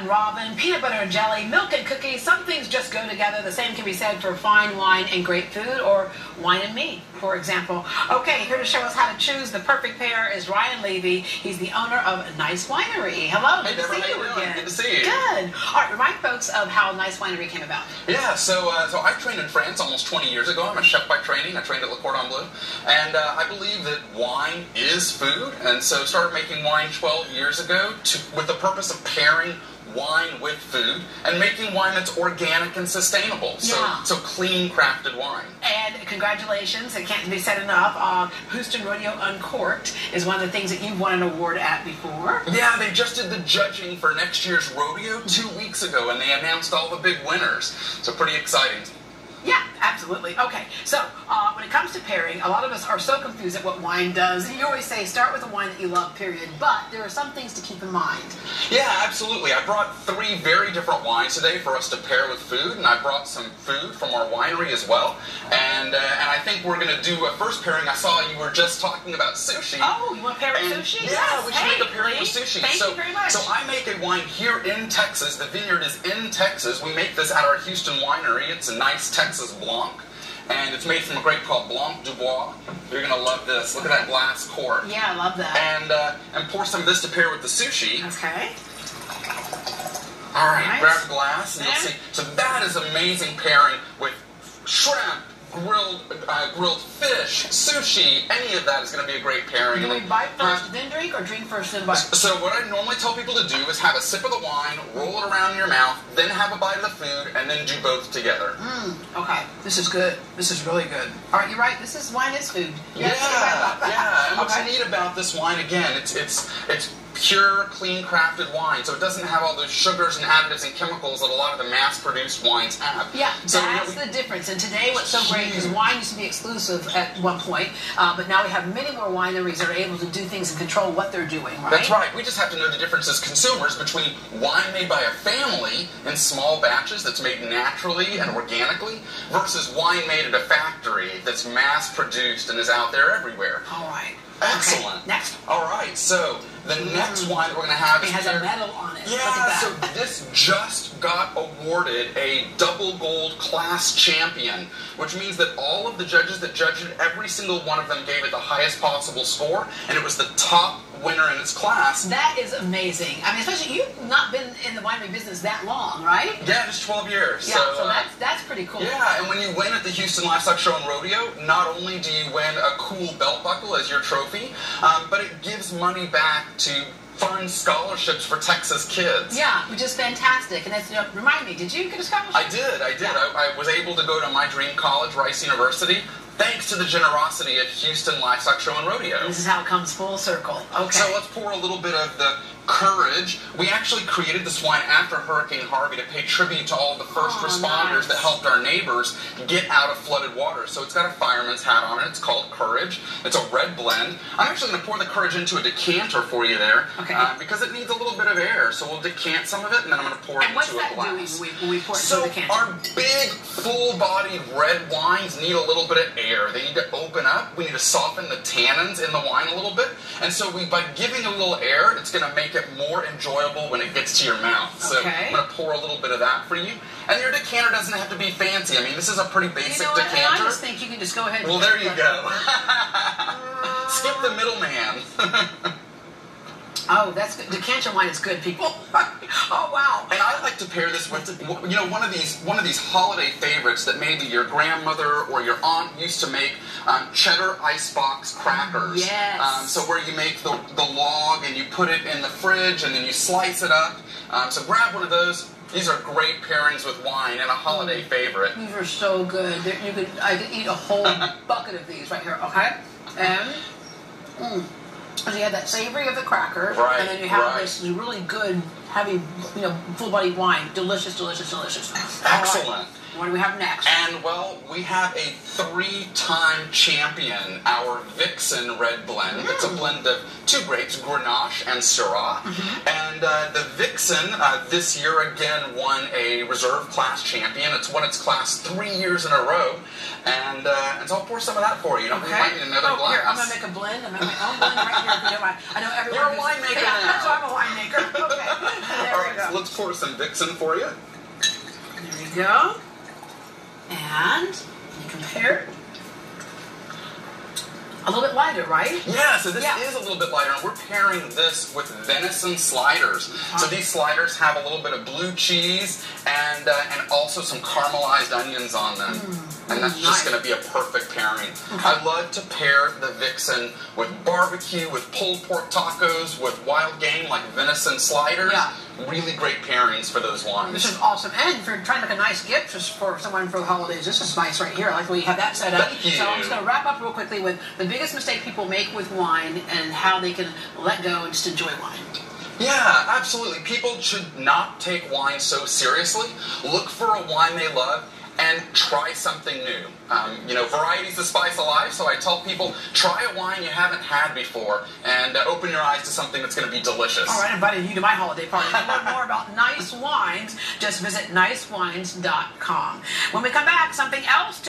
Robin, peanut butter and jelly, milk and cookies, some things just go together. The same can be said for fine wine and great food, or wine and me, for example. Okay, here to show us how to choose the perfect pair is Ryan Levy. He's the owner of Nice Winery. Hello, hey, good to see you again. Good to see you. Good. All right, remind folks of how Nice Winery came about. Yeah, so I trained in France almost 20 years ago. I'm a chef by training. I trained at Le Cordon Bleu. And I believe that wine is food, and so started making wine 12 years ago with the purpose of pairing wine with food and making wine that's organic and sustainable. Yeah. So clean crafted wine. And congratulations, it can't be said enough. Houston Rodeo Uncorked is one of the things that you've won an award at before. Yeah, they just did the judging for next year's rodeo 2 weeks ago, and they announced all the big winners. So pretty exciting. Yeah, absolutely. Okay, so when it comes to pairing, a lot of us are so confused at what wine does. You always say start with a wine that you love, period. But there are some things to keep in mind. Yeah, absolutely. I brought 3 very different wines today for us to pair with food, and I brought some food from our winery as well. And I think we're going to do a first pairing. I saw you were just talking about sushi. Oh, you want to pair with sushi? Yeah, yes. we should make a pairing with sushi. Thank you very much. So I make a wine here in Texas. The vineyard is in Texas. We make this at our Houston winery. It's a nice Texas Blanc. And it's made from a grape called Blanc du Bois. You're going to love this. Look at that glass cork. Yeah, I love that. And pour some of this to pair with the sushi. Okay. All right, nice. Grab a glass and you'll see. So that is amazing pairing with shrimp, grilled fish, sushi. Any of that is going to be a great pairing. Do we bite first, then drink, or drink first, then bite? So what I normally tell people to do is have a sip of the wine, roll it around in your mouth, then have a bite of the food, and then do both together. Okay, this is good. This is really good. All right, you're right. Wine is food. Yeah. And what's neat about this wine, again, it's pure, clean crafted wine, so it doesn't have all those sugars and additives and chemicals that a lot of the mass-produced wines have. Yeah, so that's the difference. And today, what's so great is wine used to be exclusive at one point, but now we have many more wineries that are able to do things and control what they're doing, right? That's right. We just have to know the difference as consumers between wine made by a family in small batches that's made naturally and organically versus wine made at a factory that's mass-produced and is out there everywhere. All right. Excellent. Okay. Next. All right, so the next wine that we're going to have it has a medal on it. Yeah, so this just got awarded a double gold class champion, which means that all of the judges that judged it, every single one of them gave it the highest possible score, and it was the top winner in its class. That is amazing. I mean, especially you've not been in the winery business that long, right? Yeah, just 12 years. Yeah, so that's pretty cool. Yeah, and when you win at the Houston Livestock Show and Rodeo, not only do you win a cool belt buckle as your trophy, but it gives money back to fund scholarships for Texas kids. Yeah, which is fantastic. And that's, remind me, did you get a scholarship? I did. Yeah. I was able to go to my dream college, Rice University, thanks to the generosity at Houston Livestock Show and Rodeo. This is how it comes full circle. Okay. So let's pour a little bit of the courage. We actually created this wine after Hurricane Harvey to pay tribute to all the first responders that helped our neighbors get out of flooded water. So it's got a fireman's hat on it. It's called Courage. It's a red blend. I'm actually going to pour the Courage into a decanter for you there, because it needs a little bit of air. So we'll decant some of it, and then I'm going to pour it into a glass. And what's that doing when we pour it into a decanter? Our big, full-bodied red wines need a little bit of air. They need to open up. We need to soften the tannins in the wine a little bit. And so by giving a little air, it's going to make it more enjoyable when it gets to your mouth. So I'm going to pour a little bit of that for you. And your decanter doesn't have to be fancy. I mean, this is a pretty basic decanter. I just think you can just go ahead and... Well, there you go. Skip the middleman. Oh, that's good. Decanter wine is good, people. Oh, wow. And I like to pair this with, one of these holiday favorites that maybe your grandmother or your aunt used to make, cheddar icebox crackers. Yes. So where you make the log and you put it in the fridge and then you slice it up. So grab one of those. These are great pairings with wine and a holiday favorite. These are so good. I could eat a whole bucket of these right here, okay? And... So you have that savory of the cracker, and then you have this really good, heavy, full-bodied wine. Delicious, delicious, delicious. Excellent. What do we have next? And, well, we have a 3-time champion, our Vixen Red Blend. It's a blend of 2 grapes, Grenache and Syrah. And the Vixen, this year again, won a reserve class champion. It's won its class 3 years in a row. And so I'll pour some of that for you. You might need another glass. Here, I'm going to make a blend. I'm going to make my own blend right here if you don't mind. I know everyone. You're a winemaker now. So I'm a winemaker. Okay. There we go. So let's pour some Vixen for you. There we go. And you compare it. A little bit lighter, right? Yeah, so this is a little bit lighter, and we're pairing this with venison sliders. So these sliders have a little bit of blue cheese and also some caramelized onions on them. And that's just going to be a perfect pairing. I love to pair the Vixen with barbecue, with pulled pork tacos, with wild game like venison sliders. Yeah. Really great pairings for those wines. This is awesome. And if you're trying to make a nice gift just for someone for the holidays, this is nice right here. I like the way you have that set up. Thank you. So I'm just going to wrap up real quickly with the biggest mistake people make with wine and how they can let go and just enjoy wine. Yeah, absolutely. People should not take wine so seriously. Look for a wine they love and try something new. Variety's the spice of life, so I tell people, try a wine you haven't had before and open your eyes to something that's going to be delicious. All right, I'm inviting you to my holiday party. To learn more about nice wines, just visit nicewines.com. When we come back, something else to